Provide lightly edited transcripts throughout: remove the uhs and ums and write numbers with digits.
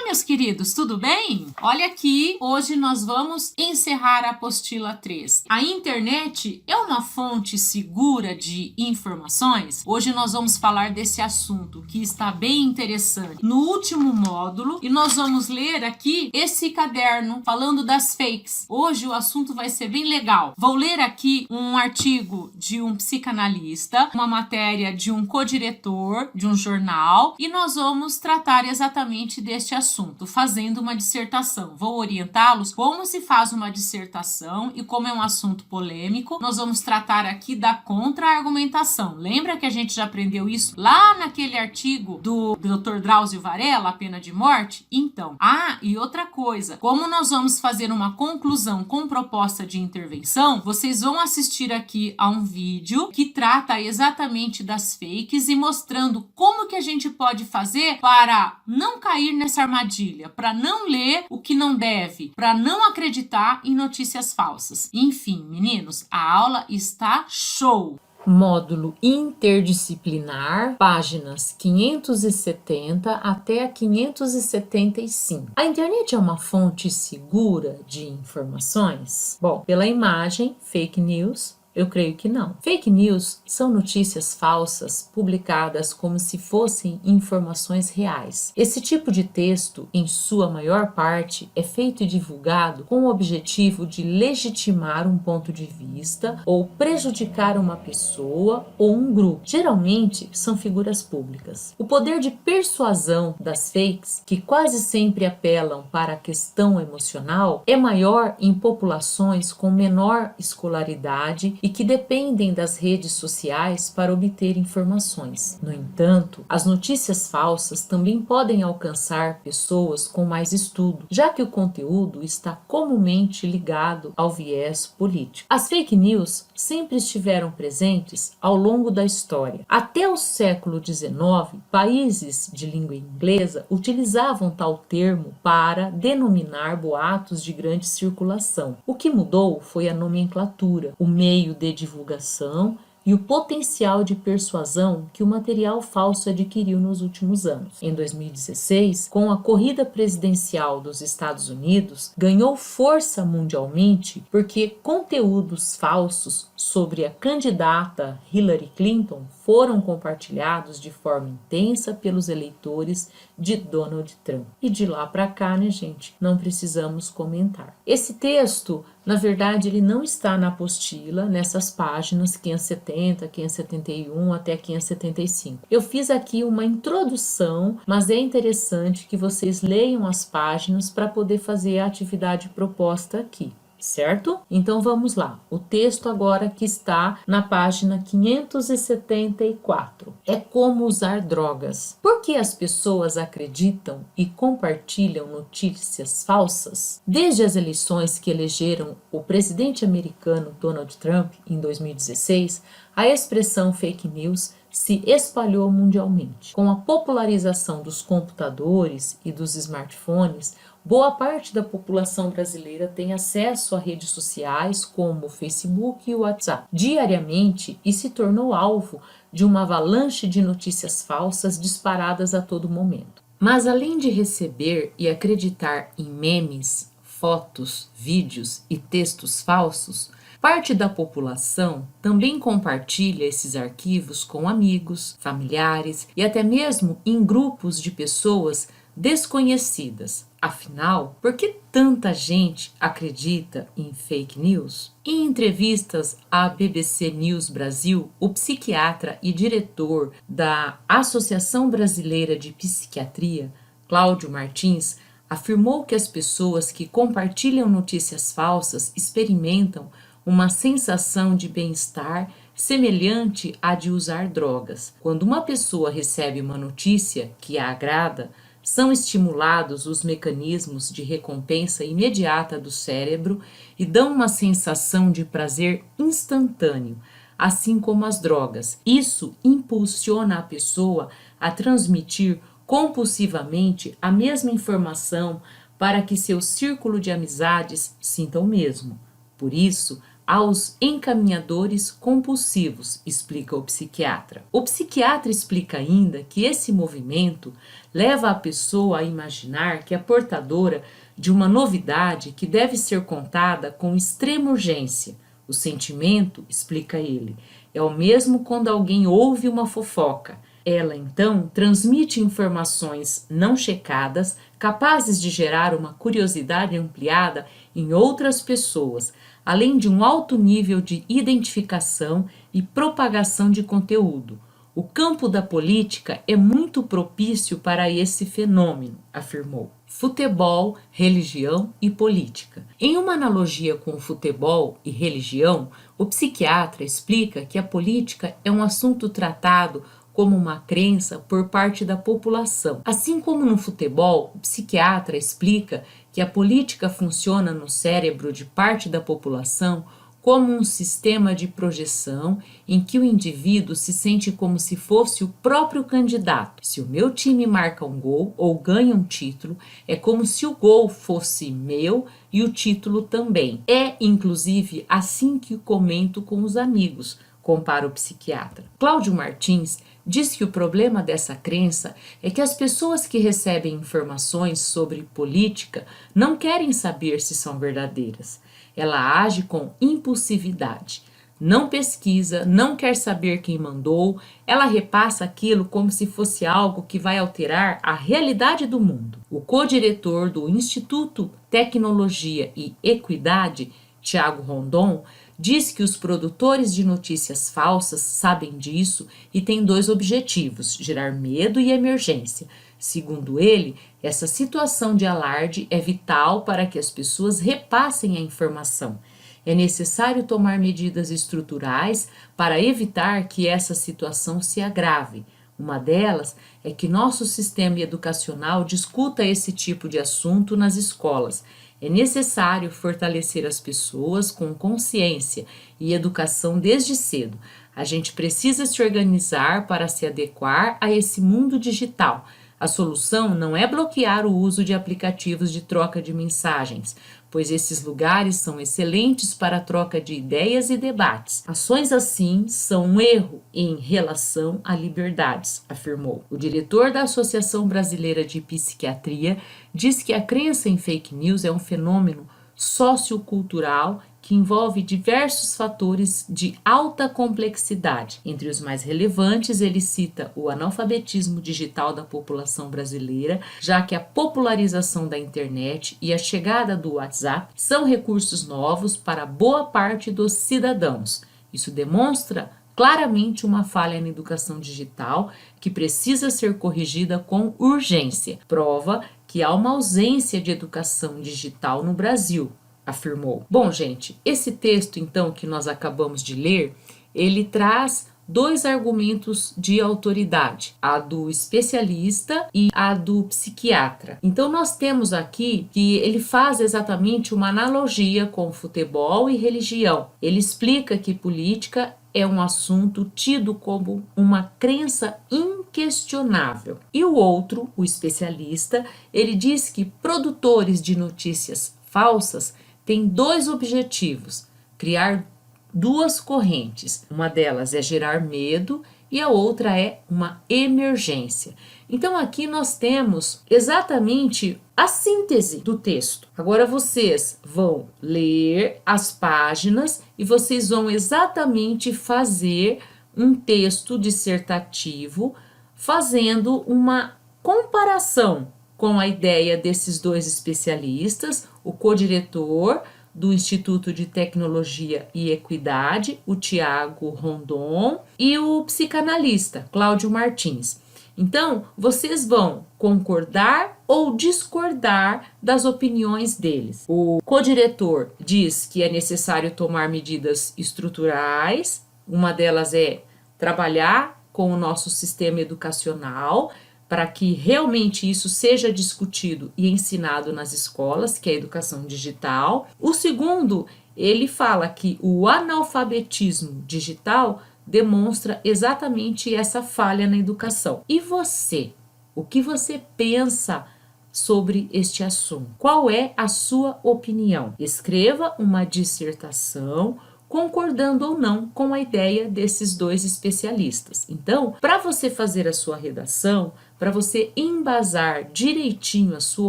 meus queridos, tudo bem? Olha aqui, hoje nós vamos encerrar a apostila 3. A internet é uma fonte segura de informações? Hoje nós vamos falar desse assunto que está bem interessante no último módulo e nós vamos ler aqui esse caderno falando das fakes. Hoje o assunto vai ser bem legal. Vou ler aqui um artigo de um psicanalista, uma matéria de um co-diretor de um jornal e nós vamos tratar exatamente deste assunto, fazendo uma dissertação. Vou orientá-los como se faz uma dissertação e como é um assunto polêmico, nós vamos tratar aqui da contra-argumentação. Lembra que a gente já aprendeu isso lá naquele artigo do Dr. Drauzio Varela, a pena de morte? Então, e outra coisa, como nós vamos fazer uma conclusão com proposta de intervenção, vocês vão assistir aqui a um vídeo que trata exatamente das fakes e mostrando como que a gente pode fazer para não cair nessa armadilha, para não ler o que não deve, para não acreditar em notícias falsas. Enfim, meninos, a aula está show! Módulo interdisciplinar, páginas 570 até 575. A internet é uma fonte segura de informações? Bom, pela imagem, fake news, eu creio que não. Fake news são notícias falsas publicadas como se fossem informações reais. Esse tipo de texto, em sua maior parte, é feito e divulgado com o objetivo de legitimar um ponto de vista ou prejudicar uma pessoa ou um grupo. Geralmente, são figuras públicas. O poder de persuasão das fakes, que quase sempre apelam para a questão emocional, é maior em populações com menor escolaridade e que dependem das redes sociais para obter informações. No entanto, as notícias falsas também podem alcançar pessoas com mais estudo, já que o conteúdo está comumente ligado ao viés político. As fake news sempre estiveram presentes ao longo da história. Até o século XIX, países de língua inglesa utilizavam tal termo para denominar boatos de grande circulação. O que mudou foi a nomenclatura, o meio de divulgação e o potencial de persuasão que o material falso adquiriu nos últimos anos. Em 2016, com a corrida presidencial dos Estados Unidos, ganhou força mundialmente porque conteúdos falsos sobre a candidata Hillary Clinton foram compartilhados de forma intensa pelos eleitores de Donald Trump. E de lá para cá, né, gente, não precisamos comentar. Esse texto, na verdade, ele não está na apostila, nessas páginas 570, 571 até 575. Eu fiz aqui uma introdução, mas é interessante que vocês leiam as páginas para poder fazer a atividade proposta aqui. Certo? Então vamos lá. O texto agora que está na página 574. É como usar drogas. Por que as pessoas acreditam e compartilham notícias falsas? Desde as eleições que elegeram o presidente americano Donald Trump em 2016, a expressão fake news se espalhou mundialmente. Com a popularização dos computadores e dos smartphones, boa parte da população brasileira tem acesso a redes sociais como o Facebook e o WhatsApp diariamente e se tornou alvo de uma avalanche de notícias falsas disparadas a todo momento. Mas além de receber e acreditar em memes, fotos, vídeos e textos falsos, parte da população também compartilha esses arquivos com amigos, familiares e até mesmo em grupos de pessoas desconhecidas. Afinal, por que tanta gente acredita em fake news? Em entrevistas à BBC News Brasil, o psiquiatra e diretor da Associação Brasileira de Psiquiatria, Cláudio Martins, afirmou que as pessoas que compartilham notícias falsas experimentam uma sensação de bem-estar semelhante à de usar drogas. Quando uma pessoa recebe uma notícia que a agrada, são estimulados os mecanismos de recompensa imediata do cérebro e dão uma sensação de prazer instantâneo, assim como as drogas. Isso impulsiona a pessoa a transmitir compulsivamente a mesma informação para que seu círculo de amizades sinta o mesmo. Por isso, aos encaminhadores compulsivos, explica o psiquiatra. O psiquiatra explica ainda que esse movimento leva a pessoa a imaginar que é portadora de uma novidade que deve ser contada com extrema urgência. O sentimento, explica ele, é o mesmo quando alguém ouve uma fofoca. Ela, então, transmite informações não checadas, capazes de gerar uma curiosidade ampliada em outras pessoas, além de um alto nível de identificação e propagação de conteúdo. O campo da política é muito propício para esse fenômeno, afirmou. Futebol, religião e política. Em uma analogia com o futebol e religião, o psiquiatra explica que a política é um assunto tratado como uma crença por parte da população. Assim como no futebol, o psiquiatra explica que a política funciona no cérebro de parte da população como um sistema de projeção em que o indivíduo se sente como se fosse o próprio candidato. Se o meu time marca um gol ou ganha um título, é como se o gol fosse meu e o título também. É, inclusive, assim que comento com os amigos, compara o psiquiatra. Cláudio Martins diz que o problema dessa crença é que as pessoas que recebem informações sobre política não querem saber se são verdadeiras. Ela age com impulsividade, não pesquisa, não quer saber quem mandou, ela repassa aquilo como se fosse algo que vai alterar a realidade do mundo. O co-diretor do Instituto Tecnologia e Equidade, Tiago Rondon, diz que os produtores de notícias falsas sabem disso e têm dois objetivos: gerar medo e emergência. Segundo ele, essa situação de alarde é vital para que as pessoas repassem a informação. É necessário tomar medidas estruturais para evitar que essa situação se agrave. Uma delas é que nosso sistema educacional discuta esse tipo de assunto nas escolas. É necessário fortalecer as pessoas com consciência e educação desde cedo. A gente precisa se organizar para se adequar a esse mundo digital. A solução não é bloquear o uso de aplicativos de troca de mensagens, pois esses lugares são excelentes para a troca de ideias e debates. Ações assim são um erro em relação a liberdades, afirmou. O diretor da Associação Brasileira de Psiquiatria diz que a crença em fake news é um fenômeno sociocultural que envolve diversos fatores de alta complexidade. Entre os mais relevantes, ele cita o analfabetismo digital da população brasileira, já que a popularização da internet e a chegada do WhatsApp são recursos novos para boa parte dos cidadãos. Isso demonstra claramente uma falha na educação digital que precisa ser corrigida com urgência. Prova que há uma ausência de educação digital no Brasil, afirmou. Bom, gente, esse texto, então, que nós acabamos de ler, ele traz dois argumentos de autoridade, a do especialista e a do psiquiatra. Então, nós temos aqui que ele faz exatamente uma analogia com futebol e religião. Ele explica que política é um assunto tido como uma crença inquestionável. E o outro, o especialista, ele diz que produtores de notícias falsas têm dois objetivos: criar duas correntes. Uma delas é gerar medo e a outra é uma emergência. Então aqui nós temos exatamente a síntese do texto. Agora vocês vão ler as páginas e vocês vão exatamente fazer um texto dissertativo fazendo uma comparação com a ideia desses dois especialistas, o co-diretor do Instituto de Tecnologia e Equidade, o Tiago Rondon, e o psicanalista, Cláudio Martins. Então, vocês vão concordar ou discordar das opiniões deles. O co-diretor diz que é necessário tomar medidas estruturais, uma delas é trabalhar com o nosso sistema educacional, para que realmente isso seja discutido e ensinado nas escolas, que é a educação digital. O segundo, ele fala que o analfabetismo digital demonstra exatamente essa falha na educação. E você? O que você pensa sobre este assunto? Qual é a sua opinião? Escreva uma dissertação concordando ou não com a ideia desses dois especialistas. Então, para você fazer a sua redação, para você embasar direitinho a sua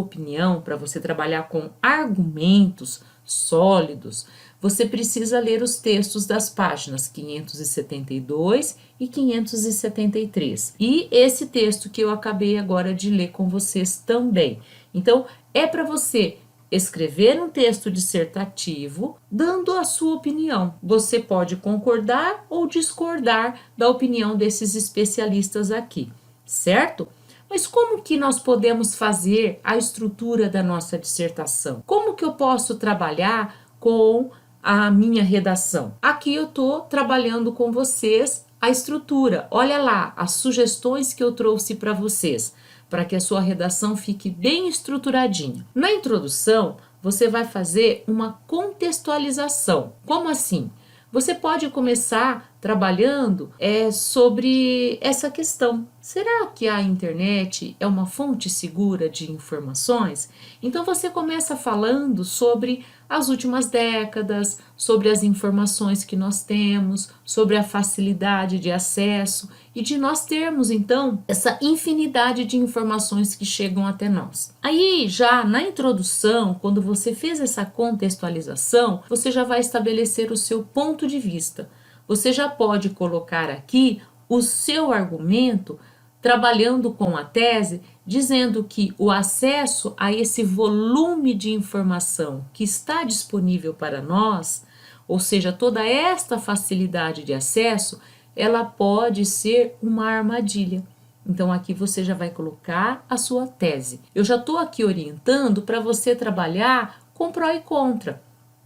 opinião, para você trabalhar com argumentos sólidos, você precisa ler os textos das páginas 572 e 573. E esse texto que eu acabei agora de ler com vocês também. Então, é para você escrever um texto dissertativo dando a sua opinião. Você pode concordar ou discordar da opinião desses especialistas aqui, certo? Mas como que nós podemos fazer a estrutura da nossa dissertação? Como que eu posso trabalhar com a minha redação? Aqui eu estou trabalhando com vocês a estrutura. Olha lá as sugestões que eu trouxe para vocês, para que a sua redação fique bem estruturadinha. Na introdução, você vai fazer uma contextualização. Como assim? Você pode começar trabalhando sobre essa questão. Será que a internet é uma fonte segura de informações? Então você começa falando sobre as últimas décadas, sobre as informações que nós temos, sobre a facilidade de acesso e de nós termos então essa infinidade de informações que chegam até nós. Aí já na introdução, quando você fez essa contextualização, você já vai estabelecer o seu ponto de vista. Você já pode colocar aqui o seu argumento trabalhando com a tese, dizendo que o acesso a esse volume de informação que está disponível para nós, ou seja, toda esta facilidade de acesso, ela pode ser uma armadilha. Então aqui você já vai colocar a sua tese. Eu já estou aqui orientando para você trabalhar com pró e contra,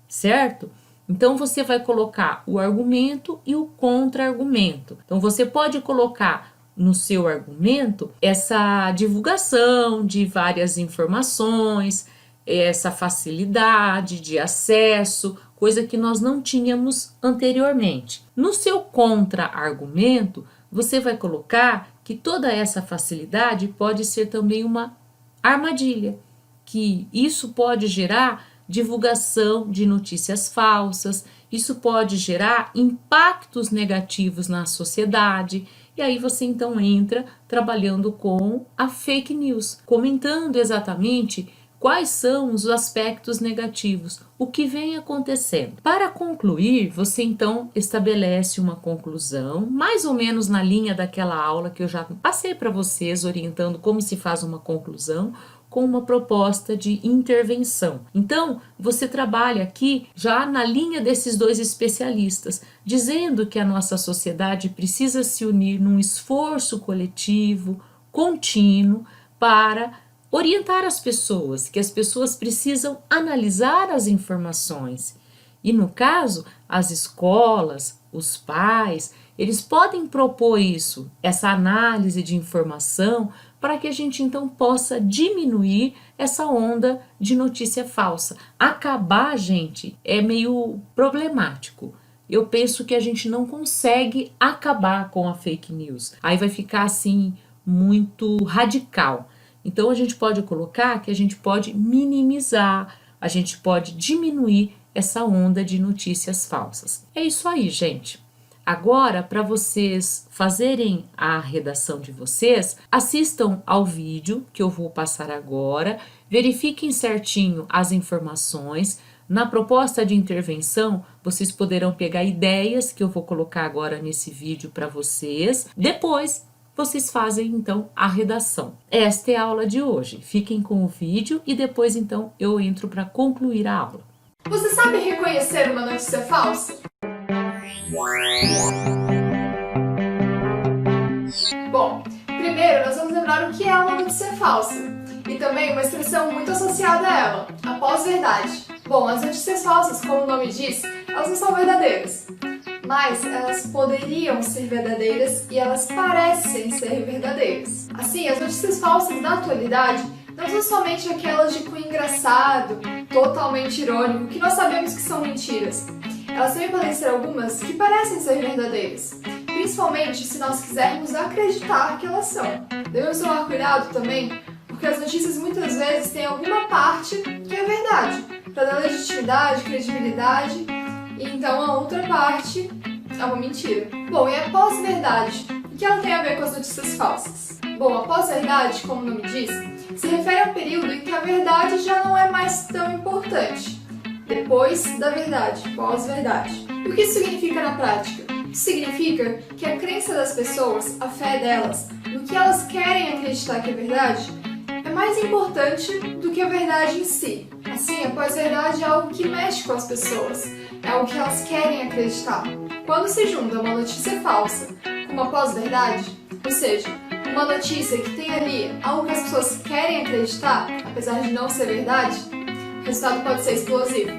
certo? Então você vai colocar o argumento e o contra-argumento. Então você pode colocar no seu argumento essa divulgação de várias informações, essa facilidade de acesso, coisa que nós não tínhamos anteriormente. No seu contra-argumento, você vai colocar que toda essa facilidade pode ser também uma armadilha, que isso pode gerar divulgação de notícias falsas, isso pode gerar impactos negativos na sociedade. E aí você então entra trabalhando com a fake news, comentando exatamente quais são os aspectos negativos, o que vem acontecendo. Para concluir, você então estabelece uma conclusão, mais ou menos na linha daquela aula que eu já passei para vocês, orientando como se faz uma conclusão, com uma proposta de intervenção. Então, você trabalha aqui já na linha desses dois especialistas, dizendo que a nossa sociedade precisa se unir num esforço coletivo, contínuo, para orientar as pessoas, que as pessoas precisam analisar as informações. E no caso, as escolas, os pais, eles podem propor isso, essa análise de informação, para que a gente então possa diminuir essa onda de notícia falsa. Acabar, gente, é meio problemático. Eu penso que a gente não consegue acabar com a fake news. Aí vai ficar assim muito radical. Então a gente pode colocar que a gente pode minimizar, a gente pode diminuir essa onda de notícias falsas. É isso aí, gente. Agora, para vocês fazerem a redação de vocês, assistam ao vídeo que eu vou passar agora, verifiquem certinho as informações. Na proposta de intervenção, vocês poderão pegar ideias que eu vou colocar agora nesse vídeo para vocês. Depois, vocês fazem então a redação. Esta é a aula de hoje. Fiquem com o vídeo e depois então eu entro para concluir a aula. Você sabe reconhecer uma notícia falsa? Bom, primeiro nós vamos lembrar o que é uma notícia falsa e também uma expressão muito associada a ela, a pós-verdade. Bom, as notícias falsas, como o nome diz, elas não são verdadeiras, mas elas poderiam ser verdadeiras e elas parecem ser verdadeiras. Assim, as notícias falsas na atualidade não são somente aquelas de cunho engraçado, totalmente irônico, que nós sabemos que são mentiras. Elas também podem ser algumas que parecem ser verdadeiras, principalmente se nós quisermos acreditar que elas são. Devemos tomar cuidado também, porque as notícias muitas vezes têm alguma parte que é verdade, para dar legitimidade, credibilidade, e então a outra parte é uma mentira. Bom, e a pós-verdade? O que ela tem a ver com as notícias falsas? Bom, a pós-verdade, como o nome diz, se refere ao período em que a verdade já não é mais tão importante. Depois da verdade, pós-verdade. E o que isso significa na prática? Isso significa que a crença das pessoas, a fé delas, no que elas querem acreditar que é verdade, é mais importante do que a verdade em si. Assim, a pós-verdade é algo que mexe com as pessoas, é algo que elas querem acreditar. Quando se junta uma notícia falsa com uma pós-verdade, ou seja, uma notícia que tem ali algo que as pessoas querem acreditar, apesar de não ser verdade, o resultado pode ser explosivo.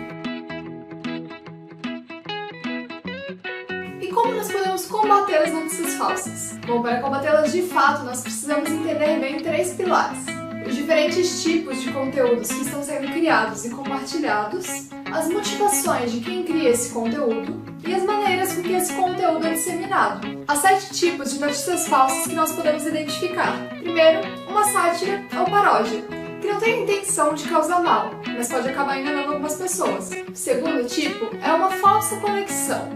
E como nós podemos combater as notícias falsas? Bom, para combatê-las de fato, nós precisamos entender bem 3 pilares. Os diferentes tipos de conteúdos que estão sendo criados e compartilhados, as motivações de quem cria esse conteúdo e as maneiras com que esse conteúdo é disseminado. Há 7 tipos de notícias falsas que nós podemos identificar. Primeiro, uma sátira ou paródia, que não tem a intenção de causar mal, mas pode acabar enganando algumas pessoas. O segundo tipo é uma falsa conexão,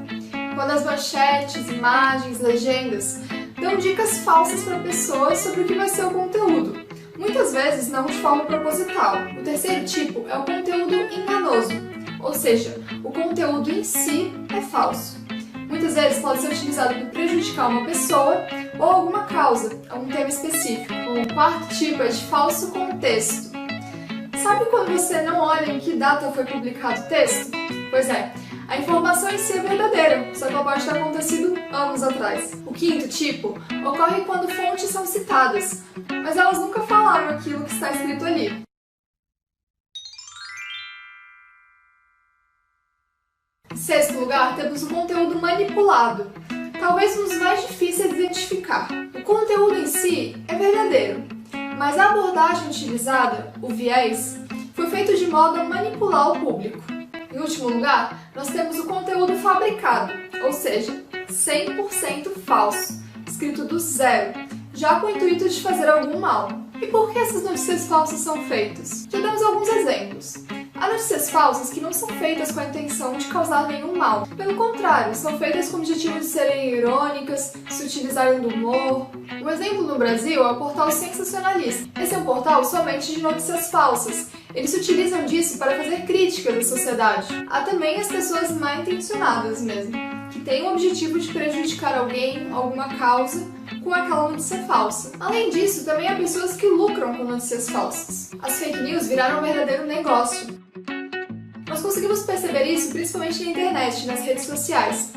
quando as manchetes, imagens, legendas dão dicas falsas para pessoas sobre o que vai ser o conteúdo, muitas vezes não de forma proposital. O terceiro tipo é o conteúdo enganoso, ou seja, o conteúdo em si é falso. Muitas vezes pode ser utilizado para prejudicar uma pessoa ou alguma causa, algum tema específico. O quarto tipo é de falso contexto. Sabe quando você não olha em que data foi publicado o texto? Pois é, a informação em si é verdadeira, só que ela pode ter acontecido anos atrás. O quinto tipo ocorre quando fontes são citadas, mas elas nunca falaram aquilo que está escrito ali. Em sexto lugar, temos o conteúdo manipulado, talvez um dos mais difíceis de identificar. O conteúdo em si é verdadeiro, mas a abordagem utilizada, o viés, foi feito de modo a manipular o público. Em último lugar, nós temos o conteúdo fabricado, ou seja, 100% falso, escrito do zero, já com o intuito de fazer algum mal. E por que essas notícias falsas são feitas? Já damos alguns exemplos. Há notícias falsas que não são feitas com a intenção de causar nenhum mal. Pelo contrário, são feitas com o objetivo de serem irônicas, se utilizarem do humor. Um exemplo no Brasil é o portal Sensacionalista. Esse é um portal somente de notícias falsas. Eles se utilizam disso para fazer críticas à sociedade. Há também as pessoas mal intencionadas mesmo, que têm o objetivo de prejudicar alguém, alguma causa, com aquela notícia falsa. Além disso, também há pessoas que lucram com notícias falsas. As fake news viraram um verdadeiro negócio. Nós conseguimos perceber isso principalmente na internet, nas redes sociais,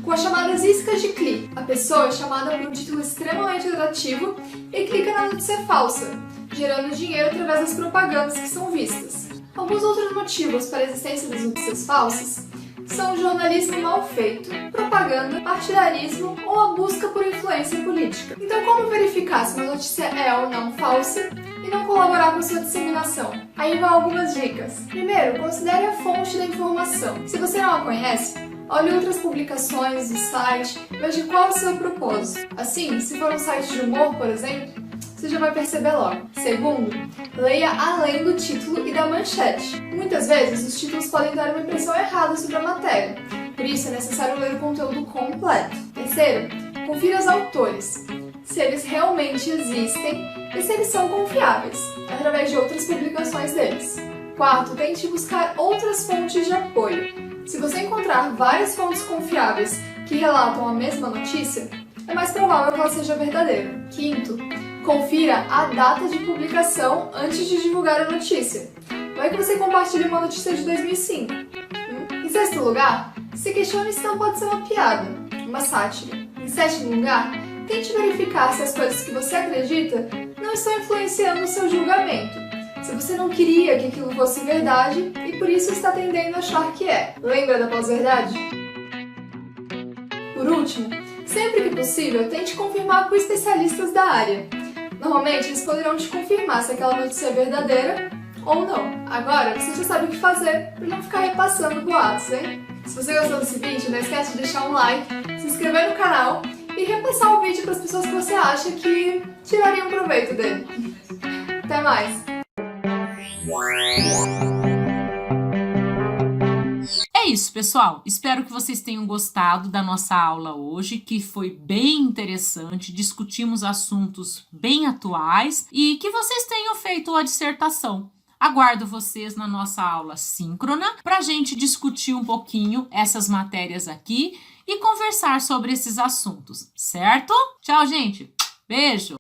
com as chamadas iscas de clique. A pessoa é chamada por um título extremamente atrativo e clica na notícia falsa, gerando dinheiro através das propagandas que são vistas. Alguns outros motivos para a existência das notícias falsas são o jornalismo mal feito, propaganda, partidarismo ou a busca por influência política. Então, como verificar se uma notícia é ou não falsa e não colaborar com sua disseminação? Aí vão algumas dicas. Primeiro, considere a fonte da informação. Se você não a conhece, olhe outras publicações do site e veja qual é o seu propósito. Assim, se for um site de humor, por exemplo, você já vai perceber logo. Segundo, leia além do título e da manchete. Muitas vezes, os títulos podem dar uma impressão errada sobre a matéria, por isso é necessário ler o conteúdo completo. Terceiro, confira os autores, se eles realmente existem e se eles são confiáveis, através de outras publicações deles. Quarto, tente buscar outras fontes de apoio. Se você encontrar várias fontes confiáveis que relatam a mesma notícia, é mais provável que ela seja verdadeira. Quinto, confira a data de publicação antes de divulgar a notícia. Vai que você compartilha uma notícia de 2005. Em sexto lugar, se questione se não pode ser uma piada, uma sátira. Em sétimo lugar, tente verificar se as coisas que você acredita não estão influenciando o seu julgamento. Se você não queria que aquilo fosse verdade e por isso está tendendo a achar que é. Lembra da pós-verdade? Por último, sempre que possível, tente confirmar com especialistas da área. Normalmente, eles poderão te confirmar se aquela notícia é verdadeira ou não. Agora, você já sabe o que fazer para não ficar repassando boatos, hein? Se você gostou desse vídeo, não esquece de deixar um like, se inscrever no canal e repassar o vídeo para as pessoas que você acha que tirariam proveito dele. Até mais! É isso, pessoal. Espero que vocês tenham gostado da nossa aula hoje, que foi bem interessante. Discutimos assuntos bem atuais e que vocês tenham feito a dissertação. Aguardo vocês na nossa aula síncrona para a gente discutir um pouquinho essas matérias aqui e conversar sobre esses assuntos, certo? Tchau, gente. Beijo!